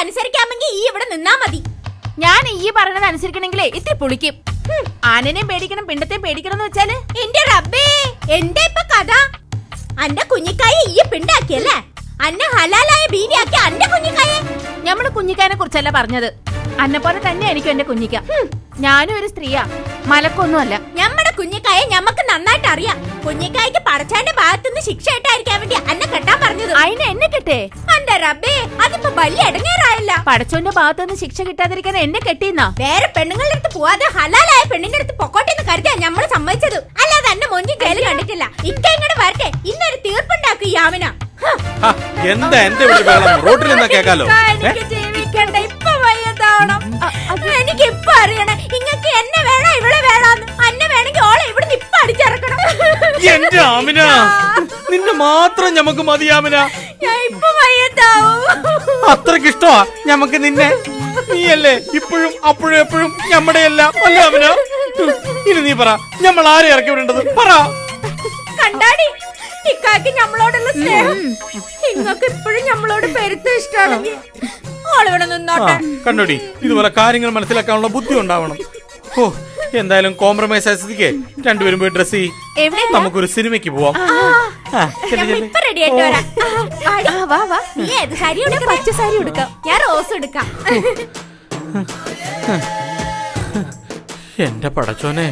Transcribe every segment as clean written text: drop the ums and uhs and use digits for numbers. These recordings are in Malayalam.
അനുസരിക്കാമെങ്കിൽ ഈ ഇവിടെ നിന്നാ മതി. ഞാൻ ഈ പറഞ്ഞത് അനുസരിക്കണെങ്കിലേ ഇത്തിരി പുളിക്കും. ആനനെയും പേടിക്കണം പിണ്ടത്തെയും പേടിക്കണം എന്ന് വെച്ചാല് എന്റെ റബ്ബേ, എന്താ ഇപ്പൊ കഥ? അന്റെ കുഞ്ഞിക്കായെ ഈ പിണ്ടാക്കിയല്ലേ? അന്നെ ഹലാലായ ബീവിയാക്കി അന്റെ കുഞ്ഞിക്കായെ. ഞമ്മള് കുഞ്ഞിക്കാനെ കുറിച്ചല്ല പറഞ്ഞത്. അന്നെ പോലെ തന്നെ എനിക്കും എന്റെ കുഞ്ഞിക്ക. ഞാനും ഒരു സ്ത്രീയാ, മലക്കൊന്നുമല്ല. ഞമ്മടെ കുഞ്ഞിക്കായെ ഞമ്മക്ക് നന്നായിട്ട് അറിയാം. കുഞ്ഞിക്കായ്ക്ക് പടച്ചാന്റെ ഭാഗത്തുനിന്ന് ശിക്ഷ ഇട്ടായിരിക്കാൻ വേണ്ടി അന്നെ കെട്ടാൻ പറഞ്ഞത്. അതിന് എന്നെ കിട്ടേ? അന്റെ റബ്ബേ, അതിപ്പോ വലിയ ഇടങ്ങേറായല്ല. പടച്ചോന്റെ ഭാഗത്തുനിന്ന് ശിക്ഷ കിട്ടാതിരിക്കാൻ എന്നെ കെട്ടിന്നാ? വേറെ പെണ്ണുങ്ങളുടെ അടുത്ത് പോവാതെ ഹലാലായ പെണ്ണിന്റെ അടുത്ത് പൊക്കോട്ടെന്ന് കരുതിയാ ഞമ്മള് സമ്മതിച്ചത്. അല്ലാതെ അന്നെ മൊഞ്ചി ജയില് കണ്ടിട്ടില്ല. ഇക്ക ഇങ്ങോട്ട് വരട്ടെ, ഇന്നൊരു തീർപ്പുണ്ടാക്കും ഈ യാവന. എന്താ എന്റെ റോട്ടിൽ നിന്നാ കേക്കാലോ? എനിക്ക് ജീവിക്കണ്ട, ഇപ്പൊ വയ്യതാവണം. എനിക്ക് ഇപ്പൊ അറിയണം ഇങ്ങക്ക് എന്നെ വേണോ ഇവിടെ വേണോന്ന്. അന്നെ വേണമെങ്കിൽ ഓളെ ഇവിടുന്ന് ഇപ്പൊ അടിച്ചിറക്കണം. എന്റെ ആമിന, നിന്നെ മാത്രം ഞമ്മക്ക് മതി ആമിന. ഞാൻ ഇപ്പൊ വയ്യതാവും. അത്രക്ക് ഇഷ്ടമാ ഞമ്മക്ക് നിന്നെ. നീയല്ലേ ഇപ്പോഴും അപ്പോഴും എപ്പോഴും ഞമ്മടെ എല്ലാം അല്ല ആമിന? ഇനി നീ പറ, ഞമ്മൾ ആരെ ഇറക്കി വിടേണ്ടത് പറ. കണ്ടാടി ഇക്കാക്ക് ഞമ്മളോടുള്ള സ്നേഹം. ഇങ്ങക്ക് ഇപ്പോഴും ഞമ്മളോട് പെരുത്ത ഇഷ്ടമാണെങ്കിൽ ഓളിവിടെ നിന്നോട്ടെ. കണ്ടോടി, ഇതുപോലെ കാര്യങ്ങൾ മനസ്സിലാക്കാനുള്ള ബുദ്ധി ഉണ്ടാവണം. ഓ, എന്തായാലും കോംപ്രമൈസ് ആയ സ്ഥിതിക്ക് രണ്ടുപേരും പോയി ഡ്രസ് ചെയ്യും. നമുക്കൊരു സിനിമയ്ക്ക് പോവാം. ഇപ്പൊ റെഡി ആയിട്ട് വരാം. നീ ഏത് സാരി ഉടുക്കാം? പച്ച സാരി ഉടുക്കാം. ഞാൻ റോസ് എടുക്കാം. എന്റെ പടച്ചോനെ,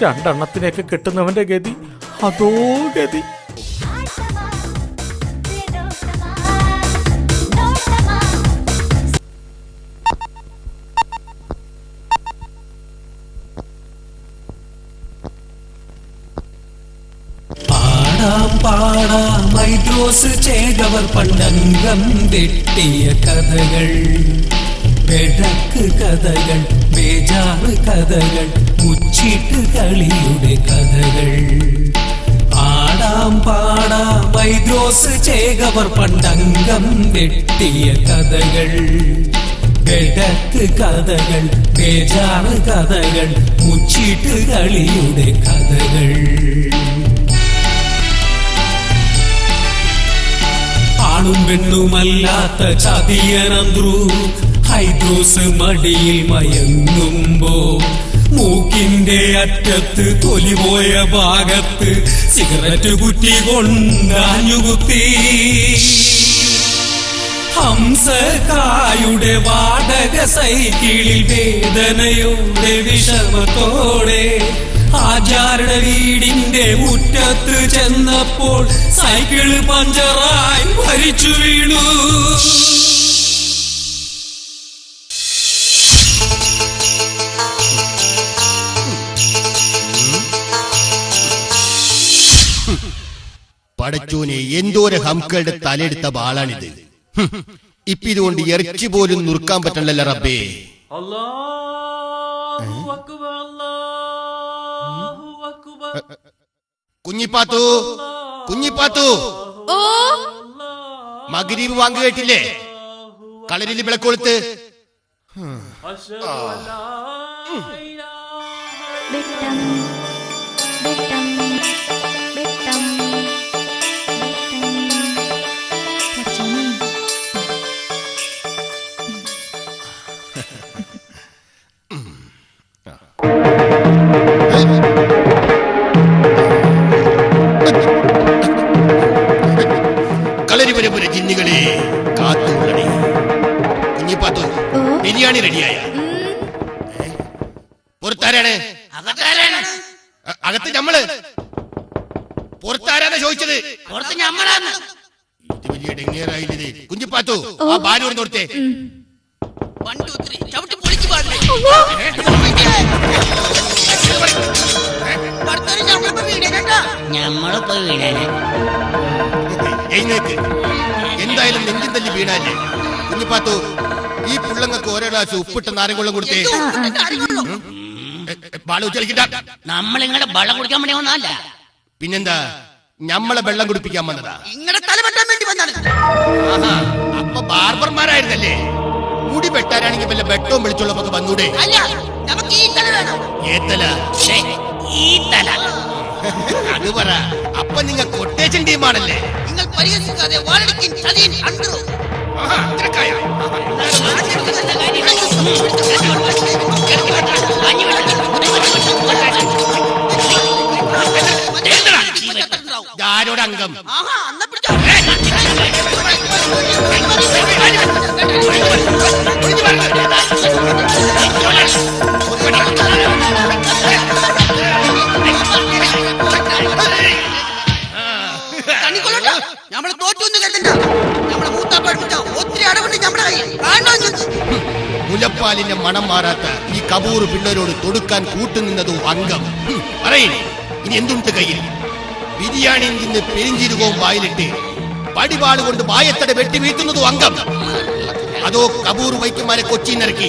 രണ്ടെണ്ണത്തിനൊക്കെ കെട്ടുന്നവന്റെ ഗതി അതോ ഗതി. പാടാം മൈദ്രോസ് ചേകവർ പണ്ടംഗം വെട്ടിയ കഥകൾ, പെടക്ക് കഥകൾ, ബേജാറ് കഥകൾ, മുച്ചിട്ട് കളിയുടെ കഥകൾ. പാടാം മൈദ്രോസ് ചേകവർ പണ്ടംഗം വെട്ടിയ കഥകൾ, പെടക്ക് കഥകൾ, ബേജാറ് കഥകൾ, മുച്ചിട്ട് കളിയുടെ കഥകൾ. ആണും പെണ്ണുമല്ലാത്ത ചതിയനന്ത്രു ഹൈദ്രോസ് മടിയിൽ മയങ്ങുമ്പോ, മൂക്കിന്റെ അറ്റത്ത് തൊലിപോയ ഭാഗത്ത് സിഗരറ്റ് കുറ്റി കൊണ്ടാഞ്ഞുകുത്തി. ഹംസക്കായുടെ വാടക സൈക്കിളിൽ വേദനയോടെ വിഷമത്തോടെ ആചാരുടെ വീടിന്റെ മുറ്റത്ത് ചെന്നപ്പോൾ സൈക്കിള് പഞ്ചറായി മരിച്ചു വീണു. പടച്ചോനെ, എന്തോരെ ഹംക്കളുടെ തലയെടുത്ത ബാളാണിത്. ഇപ്പൊ ഇതുകൊണ്ട് ഇറച്ചി പോലും നുറുക്കാൻ പറ്റണല്ലോ റബ്ബേ. കുഞ്ഞിപ്പാത്തു, കുഞ്ഞിപ്പാത്തു, മഗ്‌രിബ് വാങ്ങ് കേട്ടില്ലേ? കളരിൽ വിളക്കൊളുത്ത്. കളരിപുരപുര ജിന്നുകളെ കാത്തുകൊള്ളണേ. കുഞ്ഞിപ്പാത്തു, ബിരിയാണി റെഡിയായ? പുറത്താരാണ്? അകത്ത് ഞമ്മള്. പുറത്താരാണ് ചോദിച്ചത്? ഇത് വലിയ ഡെങ്ങേറായില്ലേ കുഞ്ഞിപ്പാത്തു? ആ ഭാര്യ ഒന്ന് കൊടുത്തേ. എന്തായാലും നെഞ്ചും തല്ലി വീണാലേ. കുഞ്ഞിപ്പാത്തു, ഈ പുള്ളങ്ങൾക്ക് ഓരോ ഗ്ലാസ് ഉപ്പിട്ട നാരങ്ങുള്ളം കൊടുത്തേ. നമ്മളിങ്ങനെ വെള്ളം കുടിക്കാൻ വേണ്ടി വന്നല്ല. പിന്നെന്താ, ഞമ്മളെ വെള്ളം കുടിപ്പിക്കാൻ വന്നതാ? ഇങ്ങനെ തല വെട്ടാൻ വേണ്ടി വന്നാണ്. അപ്പൊ ബാർബർമാരായിരുന്നല്ലേ? മുടി വെട്ടാനാണെങ്കിൽ വല്ല വെട്ടവും വിളിച്ചുള്ളപ്പൊക്കെ വന്നൂടെ? അല്ല, നമുക്ക് ഈ തല വേണം. ഏത്തല? ഈ തല. അത് പറ. അപ്പൊ നിങ്ങൾ കൊട്ടേഷൻ ടീമാണല്ലേ? നിങ്ങൾ പരിഹസിക്കാതെ വാഴടിക്കും ചതിയൻ കണ്ടു. അത്രക്കായ ഉണ്ടാവും. ആരോട് അംഗം? ആഹാ, എന്നാ പിടിച്ചോ. തണ്ണിക്കൊള്ളണ്ട. നമ്മള് തോറ്റൊന്നും കരുതണ്ട. നമ്മളെ മൂത്താപ്പ പഠിപ്പിച്ച ഒത്തിരി അടവുണ്ട് നമ്മുടെ കയ്യിൽ. കാണണോ നിങ്ങൾക്ക്? മുലപ്പാലിന്റെ മണം മാറാത്ത ഈ കപൂർ പിള്ളേരോട് തൊടുക്കാൻ കൂട്ടുനിന്നതോ അംഗം. പറയേ, ഇനി എന്തുണ്ട് കയ്യിൽ? ബിരിയാണിയിൽ നിന്ന് പെരിഞ്ചീരകവും വായിലിട്ട് പടിപാട് കൊണ്ട് വായത്തട വെട്ടി വീഴ്ത്തുന്നതോ അംഗം. അതോ കപൂർ വൈക്കുമാരെ കൊച്ചിന്നിറക്കി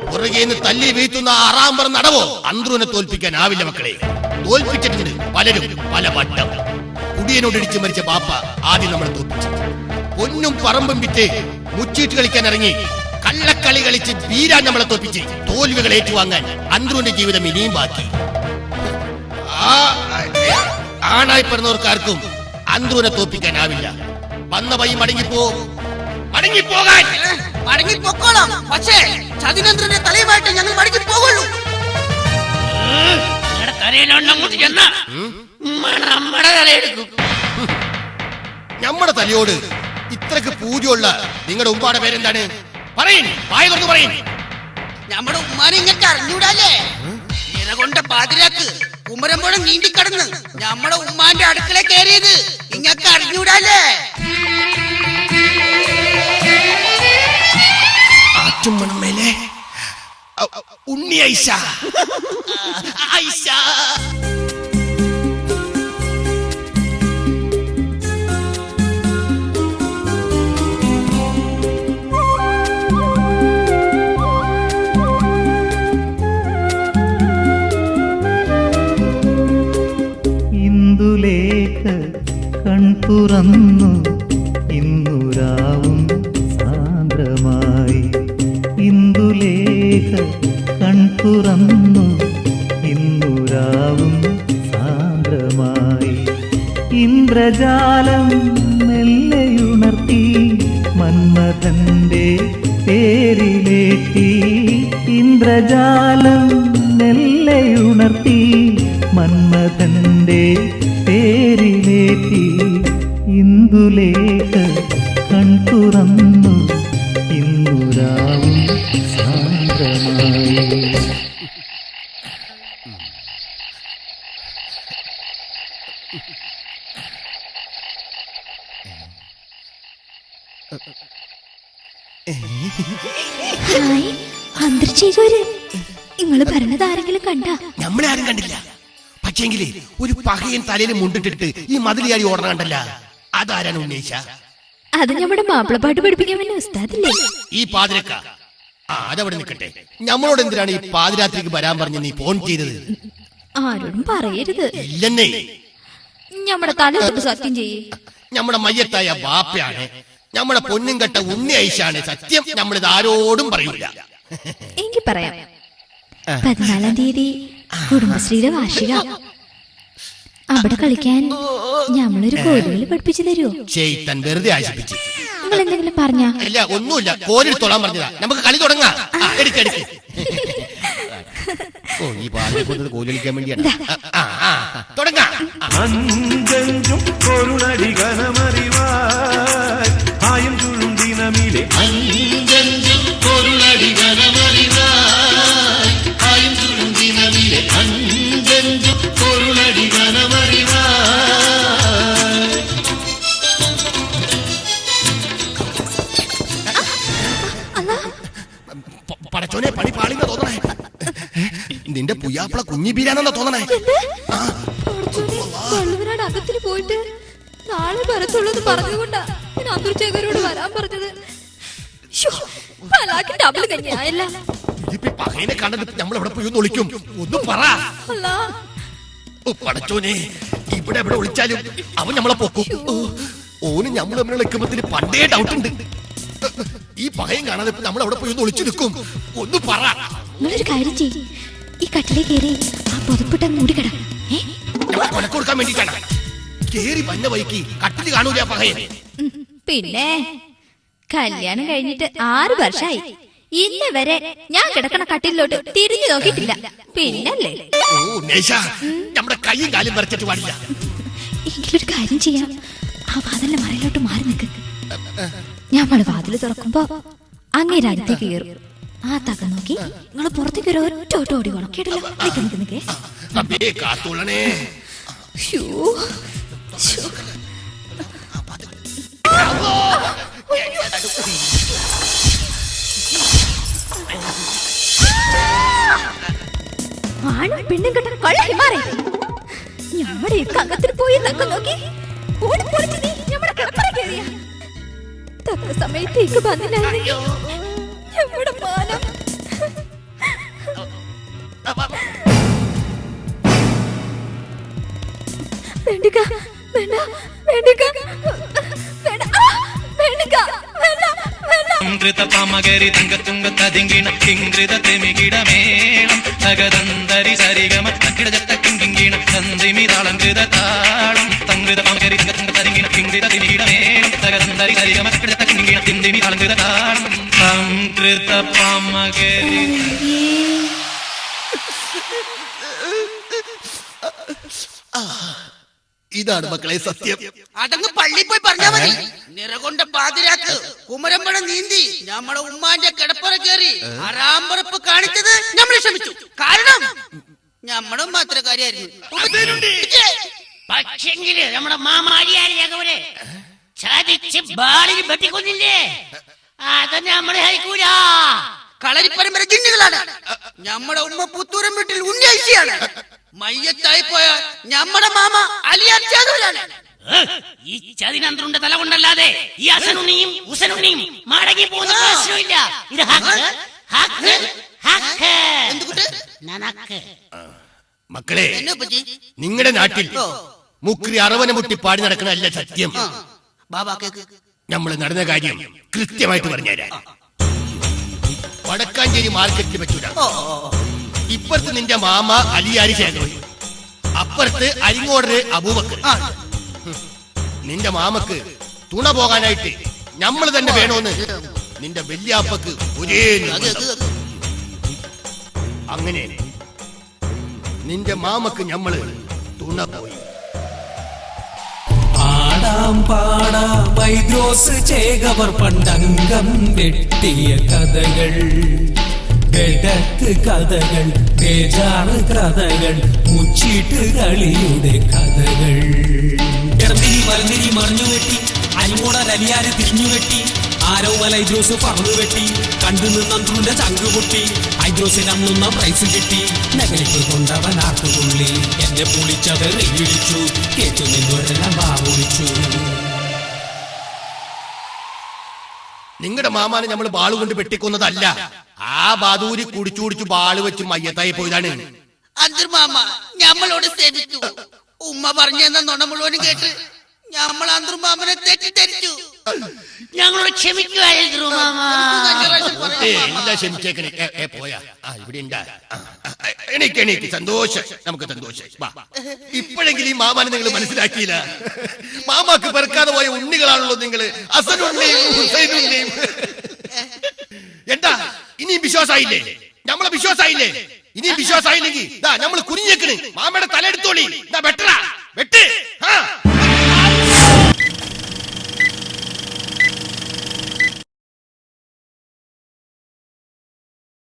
പുറകേന്ന് തല്ലി വീഴ്ത്തുന്ന ആറാമ്പർ നടവോ? അന്ത്രുവിനെ തോൽപ്പിക്കാനാവില്ല മക്കളെ. തോൽപ്പിച്ചിട്ടുണ്ട് പലരും പല വട്ടം. കുടിയനോട് ഇടിച്ചു മരിച്ച ബാപ്പ ആദ്യം നമ്മളെ തോൽപ്പിച്ചു. പൊന്നും പറമ്പും വിറ്റ് മുച്ചീട്ട് കളിക്കാൻ ഇറങ്ങി കള്ളക്കളി കളിച്ച് വീരാൻ നമ്മളെ തോൽപ്പിച്ച് തോൽവികൾ ഏറ്റുവാങ്ങാൻ അന്ത്രുവിന്റെ ജീവിതം ഇനിയും ബാക്കി. ആണായി പിറന്നവർക്കാർക്കും അന്ത്രുവിനെ തോൽപ്പിക്കാനാവില്ല. വന്ന വഴി മടങ്ങിപ്പോകാൻ മടങ്ങിപ്പോക്കോളാം. പക്ഷേ ചതിനന്ദ്രന്റെ തലയുമായിട്ട് ഞങ്ങൾ മടങ്ങിപ്പോകുള്ളൂ. നിങ്ങളുടെ തലയിലോട്ടങ്ങോട്ട് ചെന്നാ നമ്മുടെ തലയെടുക്കും. നമ്മുടെ തലയോട് ഇത്രക്ക് പൂജയുള്ള നിങ്ങളുടെ ഉമ്മാടെ പേരെന്താണ്? പറയും, വായ തുറന്ന് പറയും. നമ്മുടെ ഉമ്മാനെ ഇങ്ങോട്ട് അറിഞ്ഞൂടല്ലേ? ഇരകൊണ്ട പാതിരാക്ക് കുമരമ്പുഴം നീന്തിക്കടന്ന് നമ്മുടെ ഉമ്മാന്റെ അടുക്കള കയറിയത് ഇങ്ങക്ക് അറിഞ്ഞൂടല്ലേ? ആറ്റുമണമേലെ ഉണ്ണി ഐഷ. ഐഷ ഇന്ദുലേഖ കൺതുറന്നു ഇന്നുരാവും സാന്ദ്രമായി. ഇന്ദുലേഖ കൺതുറന്നു ഇന്നുരാവും സാന്ദ്രമായി. ഇന്ദ്രജാലം മെല്ലെയുണർത്തി മന്മഥന്റെ പേരിലേറ്റി. ഇന്ദ്രജാലം മെല്ലെയുണർത്തി മന്മഥന്റെ പേരിലേറ്റി. ഇന്ദുലേഖ കൺതുറന്നു ഇന്നുരാവും സാന്ദ്രമായി. നിങ്ങള് പറഞ്ഞത് ആരെങ്കിലും കണ്ട? നമ്മളെ ആരും കണ്ടില്ല. പക്ഷേങ്കില് ഒരു പകയൻ തലയിൽ മുണ്ടിട്ടിട്ട് ഈ മതിലിയാടി ഓടണ കണ്ടല്ല. അതാരാണ് ഉന്നയിച്ച? അത് നമ്മുടെ മാപ്പിളപ്പാട്ട് പഠിപ്പിക്കാൻ വേണ്ടി ഉസ്താദില്ലേ? ഈ പാതിരക്ക. അതവിടെ നിൽക്കട്ടെ. നമ്മളോട് എന്തിനാണ് ഈ പാതിരാത്രിക്ക് വരാൻ പറഞ്ഞ് നീ ഫോൺ ചെയ്തത്? ആരോടും പറയരുത്. ഇല്ലെന്നേ. നമ്മുടെ തലത്തോട്ട് സത്യം ചെയ്യേ. നമ്മുടെ മയ്യത്തായ ബാപ്പയാണ്. നമ്മുടെ പൊന്നും കെട്ട ഉണ്ണി ഐഷാണ് സത്യം. നമ്മളിത് ആരോടും പറയൂല. എനിക്ക് പറയാം. 14-ാം തീയതി കുടുംബശ്രീയുടെ വാർഷിക. അവിടെ കളിക്കാൻ ഞമ്മളൊരു കോലുകളി പഠിപ്പിച്ചു തരുമോ? ചെയ്തൻ വെറുതെ ആശിപ്പിച്ച്. നിങ്ങൾ എന്തെങ്കിലും പറഞ്ഞ? ഇല്ല, ഒന്നുമില്ല. കോലിൽ തൊടാൻ പറഞ്ഞതാ. നമുക്ക് കളി തുടങ്ങാം. എടുക്കെടുക്ക്. ഓ, ഈ പാതിരെ കൊണ്ടത് കോലി കളിക്കാൻ വേണ്ടിയാണ്. തുടങ്ങാം. അഞ്ചഞ്ചും പൊരുളടി ഘനമറിവായ് ആയും ചുഴും ദിനമിലെ. അഞ്ചഞ്ചും പൊരുളടി ഘനമറിവായ് ആയും ചുഴും ദിനമിലെ. അഞ്ചഞ്ചും പൊരുളടി ഘനമറിവായ്. പടച്ചോനെ, പണി പാളിന്ന തോന്നണേ. നിന്റെ പുയ്യാപ്പള കുഞ്ഞി ബീരാനെന്നാ തോന്നണേ. അകത്തിന് പോയിട്ട് നാളെ വരത്തുള്ളത് പറഞ്ഞുകൊണ്ടാ ഞാൻ അന്തർചേകരോട് വരാൻ പറഞ്ഞത്. ഡബിൾ കഞ്ഞിയായല്ല. പകയനെ കണ്ടിട്ട് നമ്മൾ എവിടെ പോയി ഒളിക്കും? ഒന്ന് പറ. പടച്ചോനെ, ഇവിടെ എവിടെ ഒളിച്ചാലും അവൻ നമ്മളെ പൊക്കും. ഓന് നമ്മൾ തമ്മിൽ നിൽക്കുമ്പത്തിന് പണ്ടേ ഡൗട്ട് ഉണ്ട്. ഈ പകയും കാണാതെ നമ്മൾ അവിടെ പോയി ഒന്ന് ഒളിച്ചു നിൽക്കും. ഒന്ന് പറ. നിങ്ങളൊരു കാര്യം ചെയ്യും. ഈ കട്ടിലേ കയറി ആ പുതപ്പിട്ട മൂടി കിട. കൊലക്ക് കൊടുക്കാൻ വേണ്ടിട്ടാണ്. കേറി വന്ന വൈക്ക് കട്ടില് കാണൂല പകയൻ. പിന്നെ കല്യാണം കഴിഞ്ഞിട്ട് 6 വർഷമായി. ഇന്ന് വരെ ഞാൻ കിടക്കണ കട്ടിലോട്ട് തിരിഞ്ഞു നോക്കിയിട്ടില്ല. പിന്നല്ലേ ഓ നേശ, നമ്മുടെ കൈയും കാലും വരച്ചിട്ട് പാടില്ല. എങ്കിലൊരു കാര്യം ചെയ്യാം, ആ വാതിലിന്റെ മറയിലോട്ട് മാറി നിൽക്ക്. ഞമ്മള് വാതില് തുറക്കുമ്പോ അങ്ങേരെ അടുത്തേക്ക് കയറും. ആ തക നോക്കി നിങ്ങൾ പുറത്തേക്ക് ഒരു ഒറ്റ ഓട്ടം ഓടിക്കോണം, കേട്ടില്ല? നിൽക്കേ റബ്ബേ കാത്തോളണേ. ആണും പെണ്ണും കെട്ട കള്ളി മാറി ഞമ്മടെ അകത്തിൽ പോയി തക്ക നോക്കി ഓടിപ്പൊളിച്ച് നീ ഞമ്മടെ കിടപ്പറ കയറിയ തക്ക സമയത്തേക്ക് വന്നില്ലായിരുന്നെങ്കിൽ ഞമ്മടെ മാനം. വേണ്ടിക്ക വേണ്ട വേണ്ടിക്ക വേണ്ട വേണ്ടിക്ക വേണ്ട വേണ്ട പാമകരി തങ്കത്തുങ്ക തതിങ്കിണ കിങ്കൃത തെമികിട മേളം തകതന്തരി സരിഗമ തക്കിടജത്ത കിങ്കിണ തന്തിമി താളങ്കൃത താളം തങ്കൃത പാമകരി തങ്കത്തുങ്ക തതിങ്കിണ കിങ്കൃത തെമികിട മേളം തകതന്തരി സരിഗമ തക്കിടജത്ത കിങ്കിണ തിന്തിമി താളങ്കൃത താളം സംകൃത പാമകരി. ഇതാണ് മക്കളെ സത്യം. അതങ്ങ് പള്ളി പോയി പറഞ്ഞാ മതി. നിറകൊണ്ട പാതിരാക്ക് കുമരമ്പഴ നീന്തി നമ്മുടെ ഉമ്മാന്റെ കിടപ്പറ കയറി അറാമ്പറപ്പ് കാണിച്ചത് നമ്മൾ ക്ഷമിച്ചു. കാരണം നമ്മുടെ ഉമ്മ അത്ര കാര്യമായിരുന്നു. പക്ഷെങ്കില് നമ്മുടെ മാമാരിയാരെ ചതിച്ച് ബാളിന് വെട്ടിക്കൊന്നില്ലേ, അത് നമ്മള് ഹരിക്കൂല. കളരിപ്പരമ്പര ജിന്നുകളാണ്. നമ്മുടെ ഉമ്മ പുത്തൂരം വീട്ടിൽ ഉന്നയിച്ചാണ്. മയ്യത്തായി പോയ നമ്മുടെ മാമ അലിയാർ ചേതൂരാണ്. ഈ ചതിനന്ത്രുണ്ട തല കൊണ്ടല്ലാതെ ഈ അസനുണ്ണിയും ഉസനുണ്ണിയും മടങ്ങി പോകുന്ന പ്രശ്നമില്ല. ഇത് ഹക്ക് ഹക്ക് ഹക്ക് നനക്ക്. മക്കളെ, നിങ്ങളുടെ നാട്ടിൽ മുക്രി അറവന മുട്ടി പാടി നടക്കണല്ല സത്യം. ബാബാ കേക്ക്, നമ്മൾ നടന്ന കാര്യം കൃത്യമായിട്ട് പറഞ്ഞുതരാം. വടക്കാഞ്ചേരി മാർക്കറ്റിൽ പറ്റൂല. ഇപ്പുറത്ത് നിന്റെ മാമ അലിയാരി ശേഖരൻ, അപ്പുറത്ത് അരിങ്ങോടര് അബൂബക്കർ. നിന്റെ മാമക്ക് തുണ പോകാനായിട്ട് നമ്മൾ തന്നെ വേണോന്ന് നിന്റെ വല്യാപ്പക്ക് ഒരേ നിർബന്ധം. അങ്ങനെ നിന്റെ മാമക്ക് ഞമ്മള് തുണ പോയി. പാടാം പാടാം വൈദ്രോസ് ചേകവർ പണ്ടംഗം വെട്ടിയ കഥകൾ, വെടക്ക് കഥകൾ, ബേജാറ് കഥകൾ, മുച്ചീട്ട് കളിയുടെ കഥകൾ. ഇടതിരി വലതിരി മറിഞ്ഞു വെട്ടി, അരിമോട രലിയാര് തിരിഞ്ഞു വെട്ടി, ആരോ മല ഐദ്രോസ് പറന്നു വെട്ടി, കണ്ടു നിന്നന്ത്രുന്റെ ചങ്ക് പൊട്ടി, ഐദ്രോസിന് അന്നൊന്ന പ്രൈസ് കിട്ടി. നഗരിക്ക് കൊണ്ടവൻ ആട്ടുപുള്ളി, എന്നെ പൊളിച്ചത് വിളിച്ചു, കേട്ടു നിന്നൊരെല്ലാം വാവിച്ചു. നിങ്ങളുടെ മാമാനെ നമ്മൾ ബാള് കൊണ്ട് വെട്ടിക്കൊന്നതല്ല, ആ ബാദൂരി കുടിച്ചു കുടിച്ചു ബാള് വെച്ച് മയ്യത്തായി പോയതാണ്. അന്തർമാമ ഞമ്മളോട് സേവിച്ചു. ഉമ്മ പറഞ്ഞെന്ന നുണ മുഴുവനും കേട്ട് ഞമ്മൾ അന്തർമാമനെ തെറ്റിദ്ധരിച്ചു. ഞങ്ങളോട് ക്ഷമിക്കുവായിരുന്നു മാമ. എല്ലാം ക്ഷമിച്ചേക്കണേ. പോയാ ഇവിടെ ഉണ്ടാ. എണീക്ക് സന്തോഷം, നമുക്ക് സന്തോഷം. ഇപ്പോഴെങ്കിലും ഈ മാമാനെ നിങ്ങൾ മനസ്സിലാക്കിയില്ല. മാമാക്ക് പെറുക്കാതെ പോയ ഉണ്ണികളാണല്ലോ നിങ്ങള്, അസനുണ്ണിയും ഹുസൈനുണ്ണിയും. എന്താ ഇനിയും വിശ്വാസായില്ലേ? നമ്മളെ വിശ്വാസായില്ലേ? ഇനിയും വിശ്വാസായില്ലെങ്കിൽ നമ്മൾ കുനിഞ്ഞേക്കണ്. മാമയുടെ തല എടുത്തോളി, വെട്ടറാ വെട്ട്.